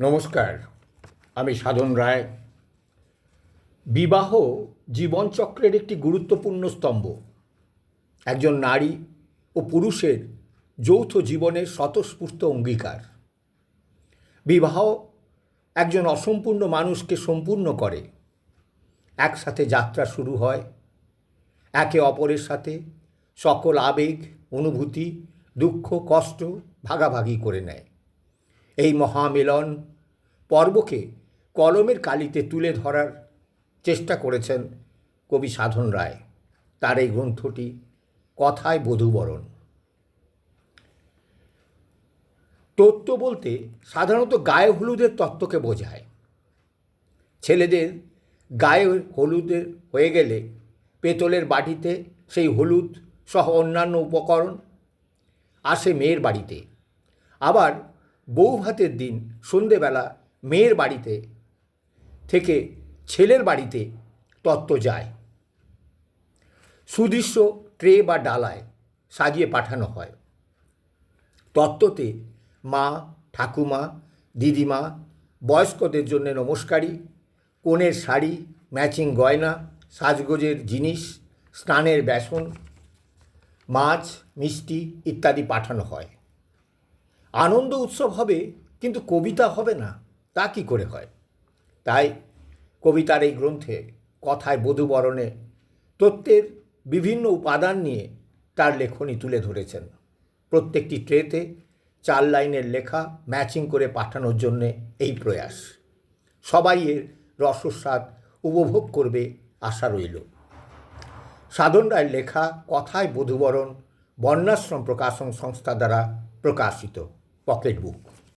নমস্কার, আমি সাধন রায়। বিবাহ জীবনচক্রের একটি গুরুত্বপূর্ণ স্তম্ভ। একজন নারী ও পুরুষের যৌথ জীবনের স্বতঃস্ফূর্ত অঙ্গীকার। বিবাহ একজন অসম্পূর্ণ মানুষকে সম্পূর্ণ করে। একসাথে যাত্রা শুরু হয়, একে অপরের সাথে সকল আবেগ, অনুভূতি, দুঃখ, কষ্ট ভাগাভাগি করে নেয়। এই মহামিলন পর্বকে কলমের কালিতে তুলে ধরার চেষ্টা করেছেন কবি সাধন রায়। তার এই গ্রন্থটি কথায় বধূবরণ। তত্ত্ব বলতে সাধারণত গায়ে হলুদের তত্ত্বকে বোঝায়। ছেলেদের গায়ে হলুদের হয়ে গেলে পেতলের বাটিতে সেই হলুদ সহ অন্যান্য উপকরণ আসে মেয়ের বাড়িতে। আবার বউ ভাতের দিন সন্ধেবেলা মেয়ের বাড়িতে থেকে ছেলের বাড়িতে তত্ত্ব যায়। সুদৃশ্য ট্রে বা ডালায় সাজিয়ে পাঠানো হয়। তত্ত্বতে মা, ঠাকুমা, দিদিমা, বয়স্কদের জন্য নমস্কারী, কনের শাড়ি, ম্যাচিং গয়না, সাজগোজের জিনিস, স্নানের বেসন, মাছ, মিষ্টি ইত্যাদি পাঠানো হয়। আনন্দ উৎসব হবে, কিন্তু কবিতা হবে না, তা কি করে হয়? তাই কবিতার এই গ্রন্থে কথায় বধূবরণে তত্ত্বের বিভিন্ন উপাদান নিয়ে তার লেখনী তুলে ধরেছেন। প্রত্যেকটি ট্রেতে 4 লাইনের লেখা ম্যাচিং করে পাঠানোর জন্যে এই প্রয়াস। সবাই এর রসস্বাদ উপভোগ করবে আশা রইল। সাধন রায়ের লেখা কথায় বধূবরণ বর্ণাশ্রম প্রকাশন সংস্থা দ্বারা প্রকাশিত পকেট বুক।